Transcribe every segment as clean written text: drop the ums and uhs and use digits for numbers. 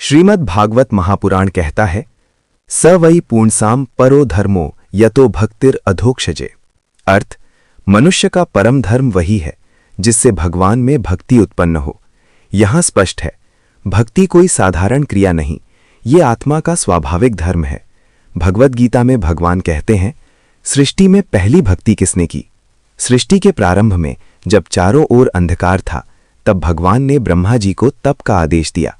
श्रीमद् भागवत महापुराण कहता है, स वै पूर्णसाम परो धर्मो यतो भक्तिर अधोक्षजे। अर्थ, मनुष्य का परम धर्म वही है जिससे भगवान में भक्ति उत्पन्न हो। यहां स्पष्ट है, भक्ति कोई साधारण क्रिया नहीं, ये आत्मा का स्वाभाविक धर्म है। भगवद गीता में भगवान कहते हैं, सृष्टि में पहली भक्ति किसने की? सृष्टि के प्रारंभ में जब चारों ओर अंधकार था, तब भगवान ने ब्रह्मा जी को तप का आदेश दिया।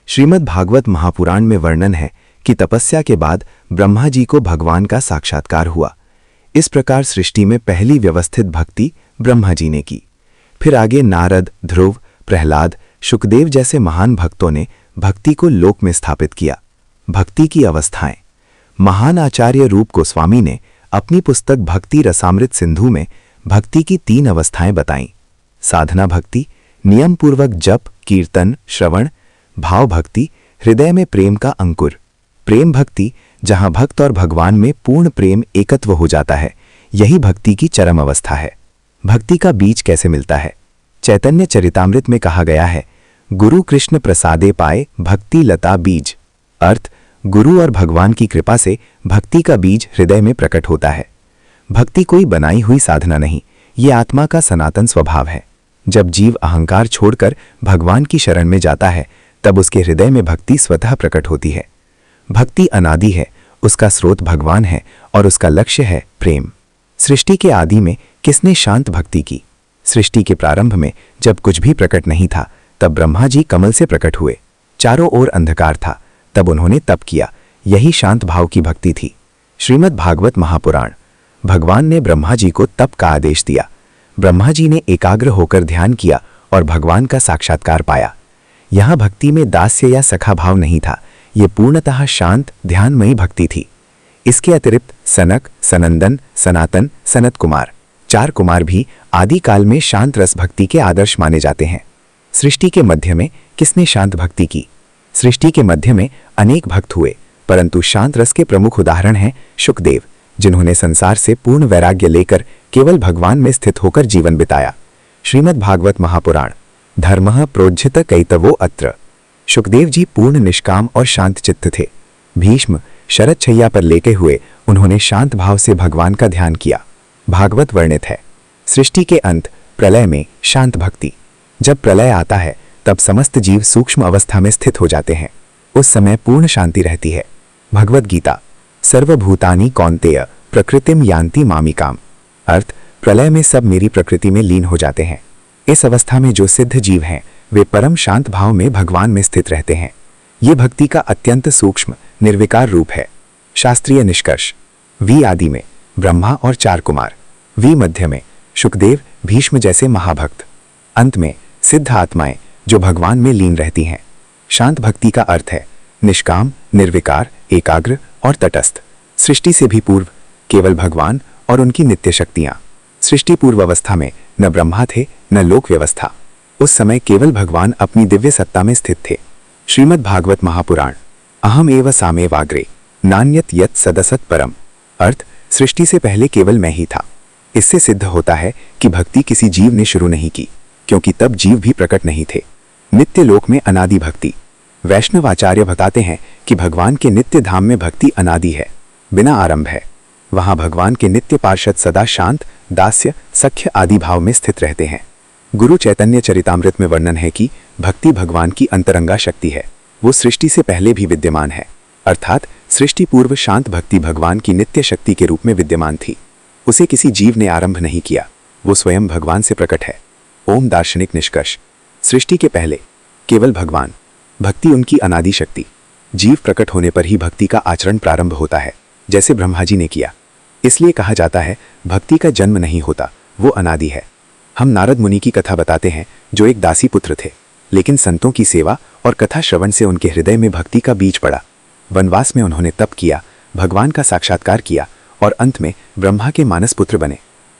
श्रीमद् भागवत महापुराण में वर्णन है कि तपस्या के बाद ब्रह्मा जी को भगवान का साक्षात्कार हुआ। इस प्रकार सृष्टि में पहली व्यवस्थित भक्ति ब्रह्मा जी ने की। फिर आगे नारद, ध्रुव, प्रहलाद, शुकदेव जैसे महान भक्तों ने भक्ति को लोक में स्थापित किया। भक्ति की अवस्थाएं। महान आचार्य रूप गोस्वामी ने अपनी पुस्तक भक्ति रसामृत सिंधु में भक्ति की 3 अवस्थाएं बताईं। साधना भक्ति, नियम पूर्वक जप, कीर्तन, श्रवण। भाव भक्ति, हृदय में प्रेम का अंकुर। प्रेम भक्ति, जहां भक्त और भगवान में पूर्ण प्रेम एकत्व हो जाता है, यही भक्ति की चरम अवस्था है। भक्ति का बीज कैसे मिलता है? चैतन्य चरितामृत में कहा गया है, गुरु कृष्ण प्रसादे पाए भक्ति लता बीज। अर्थ, गुरु और भगवान की कृपा से भक्ति का बीज हृदय में प्रकट होता है। भक्ति कोई बनाई हुई साधना नहीं, ये आत्मा का सनातन स्वभाव है। जब जीव अहंकार छोड़कर भगवान की शरण में जाता है, तब उसके हृदय में भक्ति स्वतः प्रकट होती है। भक्ति अनादि है, उसका स्रोत भगवान है और उसका लक्ष्य है प्रेम। सृष्टि के आदि में किसने शांत भक्ति की? सृष्टि के प्रारंभ में जब कुछ भी प्रकट नहीं था, तब ब्रह्मा जी कमल से प्रकट हुए। चारों ओर अंधकार था, तब उन्होंने तप किया। यही शांत भाव की भक्ति थी। श्रीमद् भागवत महापुराण। भगवान ने ब्रह्मा जी को तप का आदेश दिया। ब्रह्मा जी ने एकाग्र होकर ध्यान किया और भगवान का साक्षात्कार पाया। यहां भक्ति में दास्य या सखा भाव नहीं था, ये पूर्णतः शांत ध्यानमयी भक्ति थी। इसके अतिरिक्त सनक, सनंदन, सनातन, सनत कुमार 4 कुमार भी आदि काल में शांत रस भक्ति के आदर्श माने जाते हैं। सृष्टि के मध्य में किसने शांत भक्ति की? सृष्टि के मध्य में अनेक भक्त हुए, परंतु शांत रस के प्रमुख उदाहरण हैं शुकदेव, जिन्होंने संसार से पूर्ण वैराग्य लेकर केवल भगवान में स्थित होकर जीवन बिताया। श्रीमद् भागवत महापुराण। धर्मः प्रोज्झित कैतवो अत्र। शुकदेव जी पूर्ण निष्काम और शांत चित्त थे। भीष्म शरद छैया पर लेटे हुए उन्होंने शांत भाव से भगवान का ध्यान किया। भागवत वर्णित है, सृष्टि के अंत प्रलय में शांत भक्ति। जब प्रलय आता है, तब समस्त जीव सूक्ष्म अवस्था में स्थित हो जाते हैं। उस समय पूर्ण शांति रहती है। भगवद गीता। सर्वभूतानि कौन्तेय प्रकृतिम यान्ति मामिकाम। अर्थ, प्रलय में सब मेरी प्रकृति में लीन हो जाते हैं। इस अवस्था में जो सिद्ध जीव हैं, वे परम शांत भाव में भगवान में स्थित रहते हैं। ये भक्ति का अत्यंत सूक्ष्म निर्विकार रूप है। शास्त्रीय निष्कर्ष। वी आदि में ब्रह्मा और 4 कुमार, वी मध्य में शुकदेव, भीष्म जैसे महाभक्त, अंत में सिद्ध आत्माएं जो भगवान में लीन रहती हैं। शांत भक्ति का अर्थ है निष्काम, निर्विकार, एकाग्र और तटस्थ। सृष्टि से भी पूर्व केवल भगवान और उनकी नित्य शक्तियां। सृष्टि पूर्व अवस्था में न ब्रह्मा थे न लोक व्यवस्था। उस समय केवल भगवान अपनी दिव्य सत्ता में स्थित थे। श्रीमद् भागवत महापुराण। अहम एव सामेवाग्रे नान्यत यत् सदसत् परम। अर्थ, सृष्टि से पहले केवल मैं ही था। इससे सिद्ध होता है कि भक्ति किसी जीव ने शुरू नहीं की, क्योंकि तब जीव भी प्रकट नहीं थे। नित्य लोक में अनादि भक्ति। वैष्णव आचार्य बताते हैं कि भगवान के नित्य धाम में भक्ति अनादि है, बिना आरंभ है। वहां भगवान के नित्य पार्षद सदा शांत, दास्य, सख्य आदि भाव में स्थित रहते हैं। गुरु चैतन्य चरितामृत में वर्णन है कि भक्ति भगवान की अंतरंगा शक्ति है। वो सृष्टि से पहले भी विद्यमान है, अर्थात सृष्टि पूर्व शांत भक्ति भगवान की नित्य शक्ति के रूप में विद्यमान थी। उसे किसी जीव ने आरंभ नहीं किया, वो स्वयं भगवान से प्रकट है। ओम दार्शनिक निष्कर्ष। सृष्टि के पहले केवल भगवान, भक्ति उनकी अनादि शक्ति। जीव प्रकट होने पर ही भक्ति का आचरण प्रारंभ होता है, जैसे ब्रह्मा जी ने किया। इसलिए कहा जाता है, भक्ति का जन्म नहीं होता, वो अनादि है। हम नारद मुनि की कथा बताते हैं, जो एक दासी पुत्र थे, लेकिन संतों की सेवा और कथा श्रवण से उनके हृदय में भक्ति का बीज पड़ा। वनवास में उन्होंने तप किया, भगवान का साक्षात्कार किया और अंत में ब्रह्मा के मानस पुत्र बने।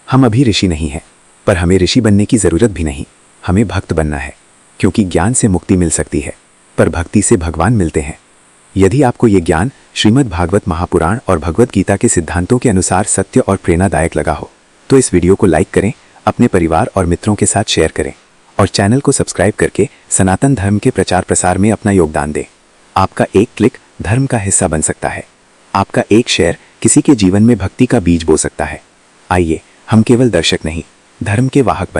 हम अभी ऋषि नहीं हैं, पर हमें ऋषि बनने की जरूरत भी नहीं, हमें भक्त बनना है, क्योंकि ज्ञान से मुक्ति मिल सकती है, पर भक्ति से भगवान मिलते हैं। यदि आपको ये ज्ञान श्रीमद् भागवत महापुराण और भगवद गीता के सिद्धांतों के अनुसार सत्य और प्रेरणादायक लगा हो, तो इस वीडियो को लाइक करें, अपने परिवार और मित्रों के साथ शेयर करें और चैनल को सब्सक्राइब करके सनातन धर्म के प्रचार प्रसार में अपना योगदान दें। आपका एक क्लिक धर्म का हिस्सा बन सकता है। आपका एक शेयर किसी के जीवन में भक्ति का बीज बो सकता है। आइए हम केवल दर्शक नहीं, धर्म के वाहक बने।